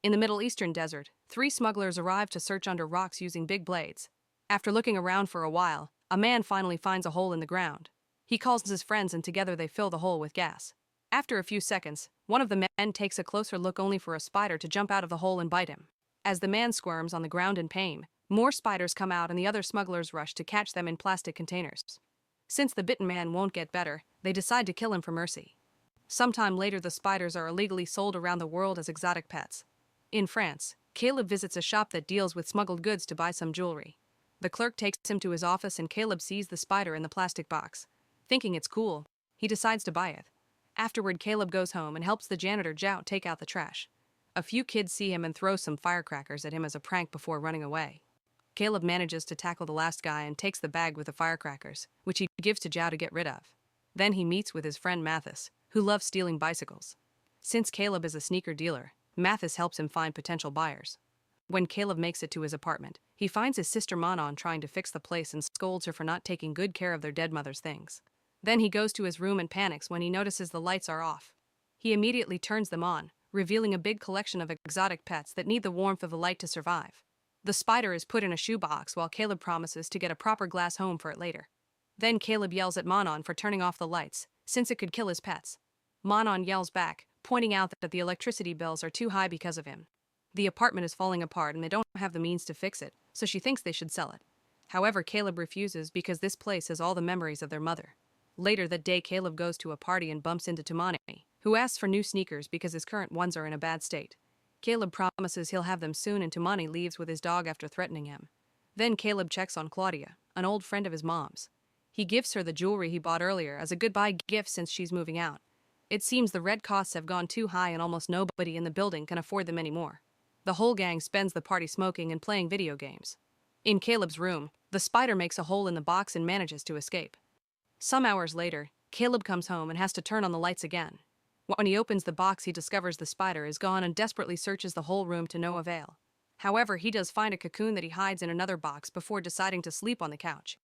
In the Middle Eastern desert, 3 smugglers arrive to search under rocks using big blades. After looking around for a while, a man finally finds a hole in the ground. He calls his friends and together they fill the hole with gas. After a few seconds, one of the men takes a closer look only for a spider to jump out of the hole and bite him. As the man squirms on the ground in pain, more spiders come out and the other smugglers rush to catch them in plastic containers. Since the bitten man won't get better, they decide to kill him for mercy. Sometime later, the spiders are illegally sold around the world as exotic pets. In France, Caleb visits a shop that deals with smuggled goods to buy some jewelry. The clerk takes him to his office and Caleb sees the spider in the plastic box. Thinking it's cool, he decides to buy it. Afterward, Caleb goes home and helps the janitor Jout take out the trash. A few kids see him and throw some firecrackers at him as a prank before running away. Caleb manages to tackle the last guy and takes the bag with the firecrackers, which he gives to Jout to get rid of. Then he meets with his friend Mathis, who loves stealing bicycles. Since Caleb is a sneaker dealer, Mathis helps him find potential buyers. When Caleb makes it to his apartment, he finds his sister Manon trying to fix the place and scolds her for not taking good care of their dead mother's things. Then he goes to his room and panics when he notices the lights are off. He immediately turns them on, revealing a big collection of exotic pets that need the warmth of the light to survive. The spider is put in a shoebox while Caleb promises to get a proper glass home for it later. Then Caleb yells at Manon for turning off the lights, since it could kill his pets. Manon yells back, pointing out that the electricity bills are too high because of him. The apartment is falling apart and they don't have the means to fix it, so she thinks they should sell it. However, Caleb refuses because this place has all the memories of their mother. Later that day, Caleb goes to a party and bumps into Tamani, who asks for new sneakers because his current ones are in a bad state. Caleb promises he'll have them soon and Tamani leaves with his dog after threatening him. Then Caleb checks on Claudia, an old friend of his mom's. He gives her the jewelry he bought earlier as a goodbye gift since she's moving out. It seems the rent costs have gone too high and almost nobody in the building can afford them anymore. The whole gang spends the party smoking and playing video games. In Caleb's room, the spider makes a hole in the box and manages to escape. Some hours later, Caleb comes home and has to turn on the lights again. When he opens the box, he discovers the spider is gone and desperately searches the whole room to no avail. However, he does find a cocoon that he hides in another box before deciding to sleep on the couch.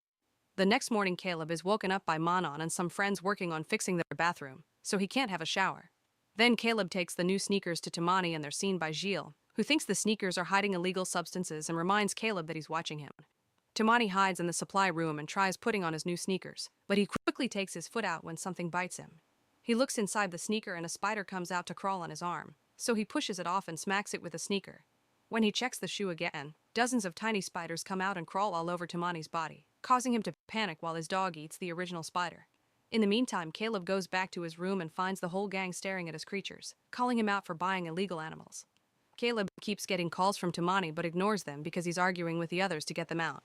The next morning, Caleb is woken up by Manon and some friends working on fixing their bathroom, so he can't have a shower. Then Caleb takes the new sneakers to Tamani and they're seen by Gilles, who thinks the sneakers are hiding illegal substances and reminds Caleb that he's watching him. Tamani hides in the supply room and tries putting on his new sneakers, but he quickly takes his foot out when something bites him. He looks inside the sneaker and a spider comes out to crawl on his arm, so he pushes it off and smacks it with a sneaker. When he checks the shoe again, dozens of tiny spiders come out and crawl all over Tamani's body, causing him to panic while his dog eats the original spider. In the meantime, Caleb goes back to his room and finds the whole gang staring at his creatures, calling him out for buying illegal animals. Caleb keeps getting calls from Tamani but ignores them because he's arguing with the others to get them out.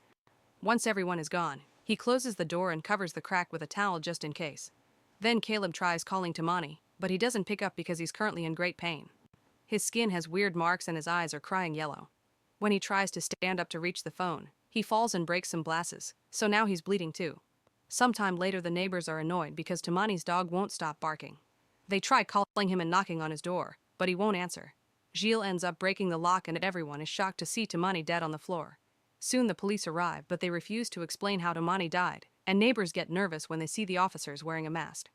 Once everyone is gone, he closes the door and covers the crack with a towel just in case. Then Caleb tries calling Tamani, but he doesn't pick up because he's currently in great pain. His skin has weird marks and his eyes are crying yellow. When he tries to stand up to reach the phone, he falls and breaks some glasses, so now he's bleeding too. Sometime later, the neighbors are annoyed because Tamani's dog won't stop barking. They try calling him and knocking on his door, but he won't answer. Gilles ends up breaking the lock and everyone is shocked to see Tamani dead on the floor. Soon the police arrive, but they refuse to explain how Tamani died, and neighbors get nervous when they see the officers wearing a mask.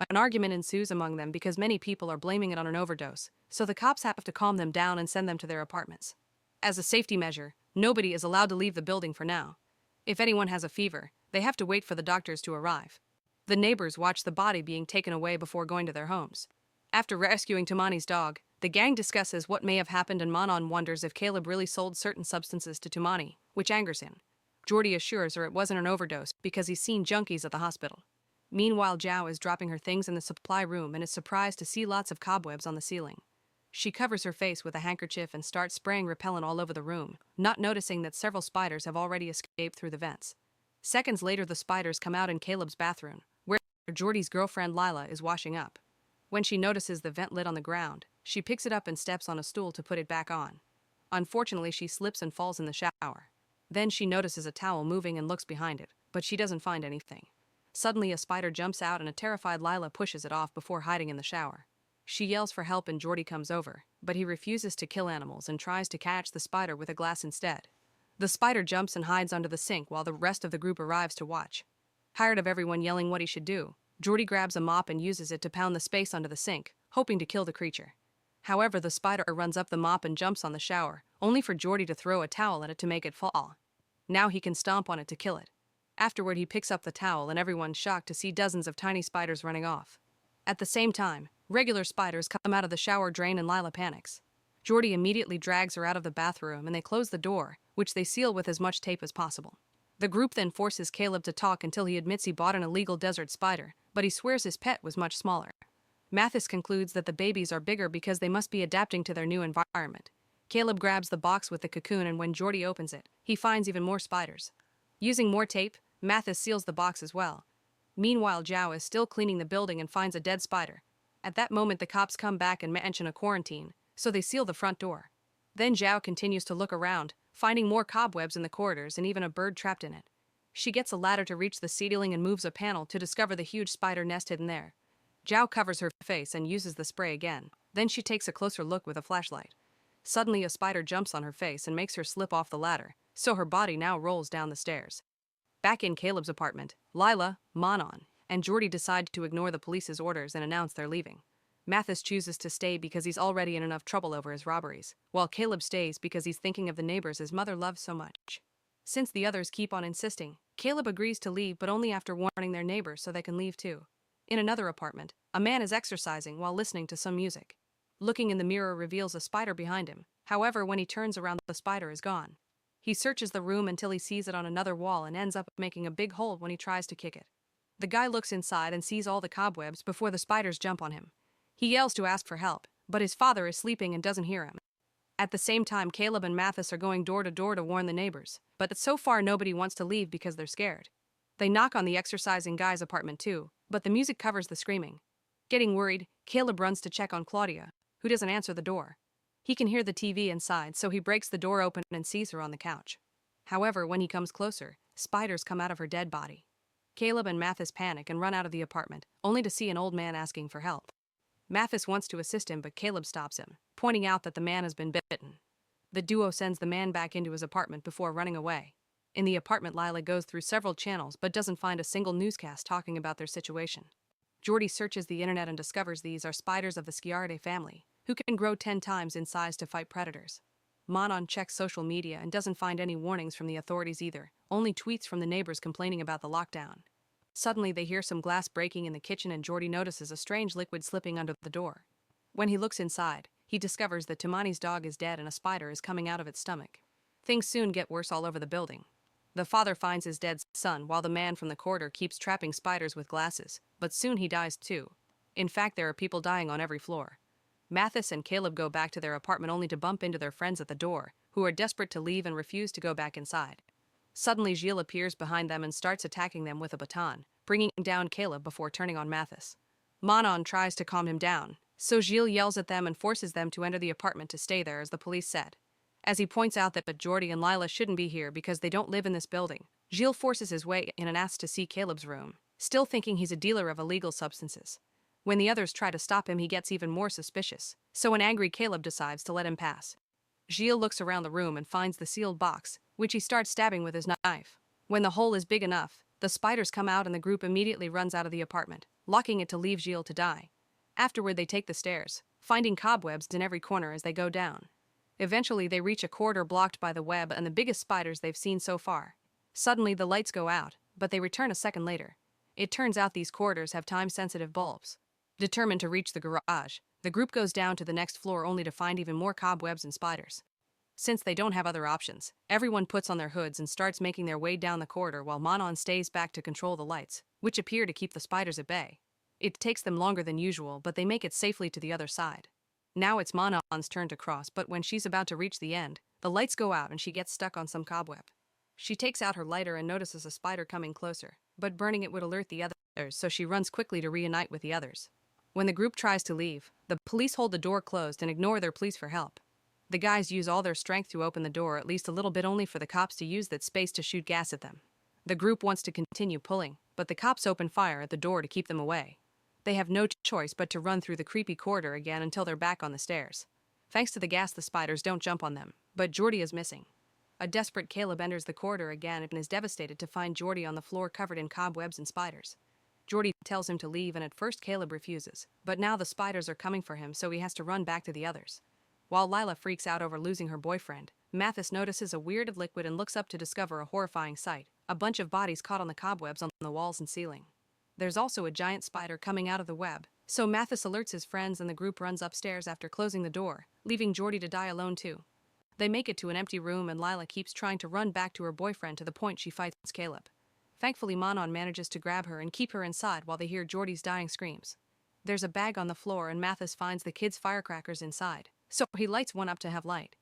An argument ensues among them because many people are blaming it on an overdose, so the cops have to calm them down and send them to their apartments. As a safety measure, nobody is allowed to leave the building for now. If anyone has a fever, they have to wait for the doctors to arrive. The neighbors watch the body being taken away before going to their homes. After rescuing Tamani's dog, the gang discusses what may have happened and Manon wonders if Caleb really sold certain substances to Tamani, which angers him. Jordi assures her it wasn't an overdose because he's seen junkies at the hospital. Meanwhile, Zhao is dropping her things in the supply room and is surprised to see lots of cobwebs on the ceiling. She covers her face with a handkerchief and starts spraying repellent all over the room, not noticing that several spiders have already escaped through the vents. Seconds later, the spiders come out in Caleb's bathroom, where Jordi's girlfriend Lila is washing up. When she notices the vent lid on the ground, she picks it up and steps on a stool to put it back on. Unfortunately, she slips and falls in the shower. Then she notices a towel moving and looks behind it, but she doesn't find anything. Suddenly, a spider jumps out and a terrified Lila pushes it off before hiding in the shower. She yells for help and Jordi comes over, but he refuses to kill animals and tries to catch the spider with a glass instead. The spider jumps and hides under the sink while the rest of the group arrives to watch. Tired of everyone yelling what he should do, Jordi grabs a mop and uses it to pound the space under the sink, hoping to kill the creature. However, the spider runs up the mop and jumps on the shower, only for Jordy to throw a towel at it to make it fall. Now he can stomp on it to kill it. Afterward, he picks up the towel and everyone's shocked to see dozens of tiny spiders running off. At the same time, regular spiders come out of the shower drain and Lila panics. Jordy immediately drags her out of the bathroom and they close the door, which they seal with as much tape as possible. The group then forces Caleb to talk until he admits he bought an illegal desert spider, but he swears his pet was much smaller. Mathis concludes that the babies are bigger because they must be adapting to their new environment. Caleb grabs the box with the cocoon and when Jordy opens it, he finds even more spiders. Using more tape, Mathis seals the box as well. Meanwhile, Zhao is still cleaning the building and finds a dead spider. At that moment, the cops come back and mention a quarantine, so they seal the front door. Then Zhao continues to look around, finding more cobwebs in the corridors and even a bird trapped in it. She gets a ladder to reach the ceiling and moves a panel to discover the huge spider nest hidden there. Zhao covers her face and uses the spray again. Then she takes a closer look with a flashlight. Suddenly, a spider jumps on her face and makes her slip off the ladder, so her body now rolls down the stairs. Back in Caleb's apartment, Lila, Manon, and Jordy decide to ignore the police's orders and announce they're leaving. Mathis chooses to stay because he's already in enough trouble over his robberies, while Caleb stays because he's thinking of the neighbors his mother loves so much. Since the others keep on insisting, Caleb agrees to leave but only after warning their neighbors so they can leave too. In another apartment, a man is exercising while listening to some music. Looking in the mirror reveals a spider behind him. However, when he turns around, the spider is gone. He searches the room until he sees it on another wall and ends up making a big hole when he tries to kick it. The guy looks inside and sees all the cobwebs before the spiders jump on him. He yells to ask for help, but his father is sleeping and doesn't hear him. At the same time, Caleb and Mathis are going door to door to warn the neighbors, but so far nobody wants to leave because they're scared. They knock on the exercising guy's apartment too, but the music covers the screaming. Getting worried, Caleb runs to check on Claudia, who doesn't answer the door. He can hear the TV inside, so he breaks the door open and sees her on the couch. However, when he comes closer, spiders come out of her dead body. Caleb and Mathis panic and run out of the apartment, only to see an old man asking for help. Mathis wants to assist him, but Caleb stops him, pointing out that the man has been bitten. The duo sends the man back into his apartment before running away. In the apartment, Lila goes through several channels but doesn't find a single newscast talking about their situation. Jordy searches the internet and discovers these are spiders of the Sciaridae family, who can grow 10 times in size to fight predators. Manon checks social media and doesn't find any warnings from the authorities either, only tweets from the neighbors complaining about the lockdown. Suddenly they hear some glass breaking in the kitchen and Jordy notices a strange liquid slipping under the door. When he looks inside, he discovers that Tumani's dog is dead and a spider is coming out of its stomach. Things soon get worse all over the building. The father finds his dead son while the man from the corridor keeps trapping spiders with glasses, but soon he dies too. In fact, there are people dying on every floor. Mathis and Caleb go back to their apartment only to bump into their friends at the door, who are desperate to leave and refuse to go back inside. Suddenly, Gilles appears behind them and starts attacking them with a baton, bringing down Caleb before turning on Mathis. Manon tries to calm him down, so Gilles yells at them and forces them to enter the apartment to stay there as the police said. As he points out that Jordy and Lila shouldn't be here because they don't live in this building, Gilles forces his way in and asks to see Caleb's room, still thinking he's a dealer of illegal substances. When the others try to stop him, he gets even more suspicious, so an angry Caleb decides to let him pass. Gilles looks around the room and finds the sealed box, which he starts stabbing with his knife. When the hole is big enough, the spiders come out and the group immediately runs out of the apartment, locking it to leave Gilles to die. Afterward, they take the stairs, finding cobwebs in every corner as they go down. Eventually, they reach a corridor blocked by the web and the biggest spiders they've seen so far. Suddenly, the lights go out, but they return a second later. It turns out these corridors have time-sensitive bulbs. Determined to reach the garage, the group goes down to the next floor only to find even more cobwebs and spiders. Since they don't have other options, everyone puts on their hoods and starts making their way down the corridor while Manon stays back to control the lights, which appear to keep the spiders at bay. It takes them longer than usual, but they make it safely to the other side. Now it's Manon's turn to cross, but when she's about to reach the end, the lights go out and she gets stuck on some cobweb. She takes out her lighter and notices a spider coming closer, but burning it would alert the others, so she runs quickly to reunite with the others. When the group tries to leave, the police hold the door closed and ignore their pleas for help. The guys use all their strength to open the door, at least a little bit, only for the cops to use that space to shoot gas at them. The group wants to continue pulling, but the cops open fire at the door to keep them away. They have no choice but to run through the creepy corridor again until they're back on the stairs. Thanks to the gas, the spiders don't jump on them, but Jordy is missing. A desperate Caleb enters the corridor again and is devastated to find Jordy on the floor covered in cobwebs and spiders. Jordy tells him to leave, and at first Caleb refuses, but now the spiders are coming for him, so he has to run back to the others. While Lila freaks out over losing her boyfriend, Mathis notices a weird liquid and looks up to discover a horrifying sight: a bunch of bodies caught on the cobwebs on the walls and ceiling. There's also a giant spider coming out of the web, so Mathis alerts his friends and the group runs upstairs after closing the door, leaving Jordy to die alone too. They make it to an empty room, and Lila keeps trying to run back to her boyfriend to the point she fights Caleb. Thankfully, Manon manages to grab her and keep her inside while they hear Jordy's dying screams. There's a bag on the floor, and Mathis finds the kids' firecrackers inside, so he lights one up to have light.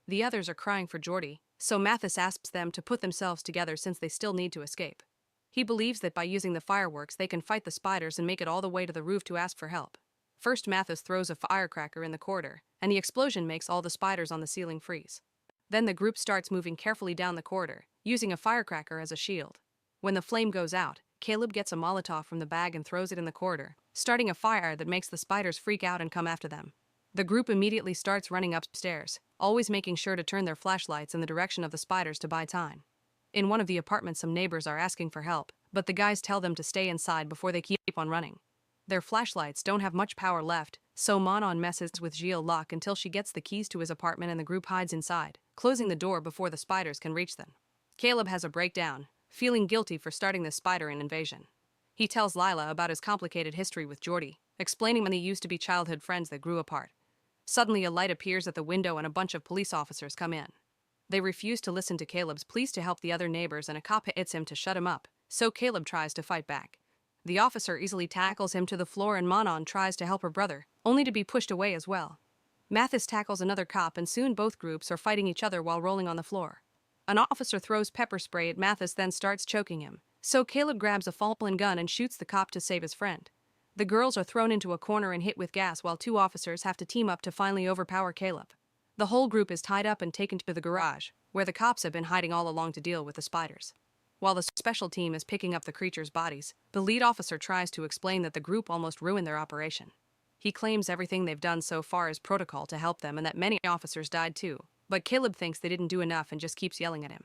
The others are crying for Jordy, so Mathis asks them to put themselves together since they still need to escape. He believes that by using the fireworks they can fight the spiders and make it all the way to the roof to ask for help. First, Mathis throws a firecracker in the corridor, and the explosion makes all the spiders on the ceiling freeze. Then the group starts moving carefully down the corridor, using a firecracker as a shield. When the flame goes out, Caleb gets a Molotov from the bag and throws it in the corridor, starting a fire that makes the spiders freak out and come after them. The group immediately starts running upstairs, always making sure to turn their flashlights in the direction of the spiders to buy time. In one of the apartments, some neighbors are asking for help, but the guys tell them to stay inside before they keep on running. Their flashlights don't have much power left, so Manon messes with Gilles Locke until she gets the keys to his apartment, and the group hides inside, closing the door before the spiders can reach them. Caleb has a breakdown, feeling guilty for starting this spider invasion. He tells Lila about his complicated history with Jordy, explaining when they used to be childhood friends that grew apart. Suddenly, a light appears at the window and a bunch of police officers come in. They refuse to listen to Caleb's pleas to help the other neighbors, and a cop hits him to shut him up, so Caleb tries to fight back. The officer easily tackles him to the floor, and Manon tries to help her brother, only to be pushed away as well. Mathis tackles another cop, and soon both groups are fighting each other while rolling on the floor. An officer throws pepper spray at Mathis, then starts choking him, so Caleb grabs a fallen gun and shoots the cop to save his friend. The girls are thrown into a corner and hit with gas, while two officers have to team up to finally overpower Caleb. The whole group is tied up and taken to the garage, where the cops have been hiding all along to deal with the spiders. While the special team is picking up the creatures' bodies, the lead officer tries to explain that the group almost ruined their operation. He claims everything they've done so far is protocol to help them and that many officers died too, but Caleb thinks they didn't do enough and just keeps yelling at him.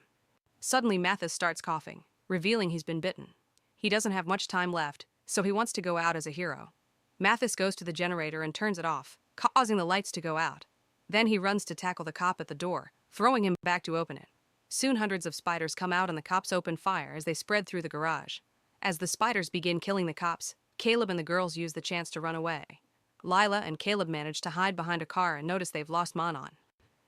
Suddenly, Mathis starts coughing, revealing he's been bitten. He doesn't have much time left, so he wants to go out as a hero. Mathis goes to the generator and turns it off, causing the lights to go out. Then he runs to tackle the cop at the door, throwing him back to open it. Soon hundreds of spiders come out and the cops open fire as they spread through the garage. As the spiders begin killing the cops, Caleb and the girls use the chance to run away. Lila and Caleb manage to hide behind a car and notice they've lost Manon.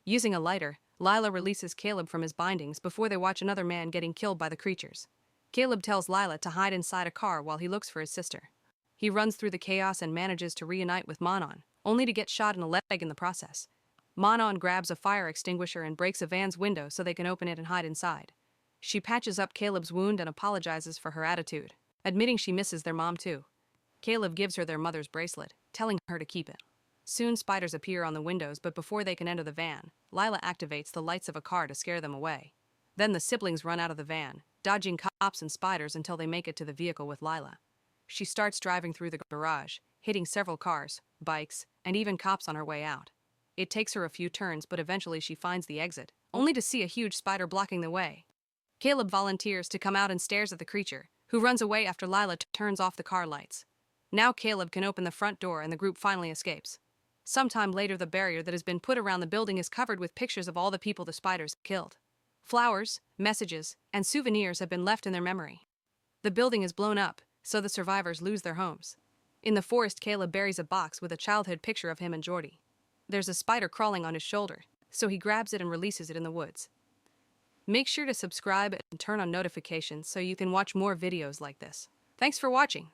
Using a lighter, Lila releases Caleb from his bindings before they watch another man getting killed by the creatures. Caleb tells Lila to hide inside a car while he looks for his sister. He runs through the chaos and manages to reunite with Manon, only to get shot in the leg in the process. Manon grabs a fire extinguisher and breaks a van's window so they can open it and hide inside. She patches up Caleb's wound and apologizes for her attitude, admitting she misses their mom too. Caleb gives her their mother's bracelet, telling her to keep it. Soon spiders appear on the windows, but before they can enter the van, Lila activates the lights of a car to scare them away. Then the siblings run out of the van, dodging cops and spiders until they make it to the vehicle with Lila. She starts driving through the garage, hitting several cars, bikes, and even cops on her way out. It takes her a few turns, but eventually she finds the exit, only to see a huge spider blocking the way. Caleb volunteers to come out and stares at the creature, who runs away after Lila turns off the car lights. Now Caleb can open the front door and the group finally escapes. Sometime later, the barrier that has been put around the building is covered with pictures of all the people the spiders killed. Flowers, messages, and souvenirs have been left in their memory. The building is blown up, so the survivors lose their homes. In the forest, Caleb buries a box with a childhood picture of him and Jordy. There's a spider crawling on his shoulder, so he grabs it and releases it in the woods. Make sure to subscribe and turn on notifications so you can watch more videos like this. Thanks for watching.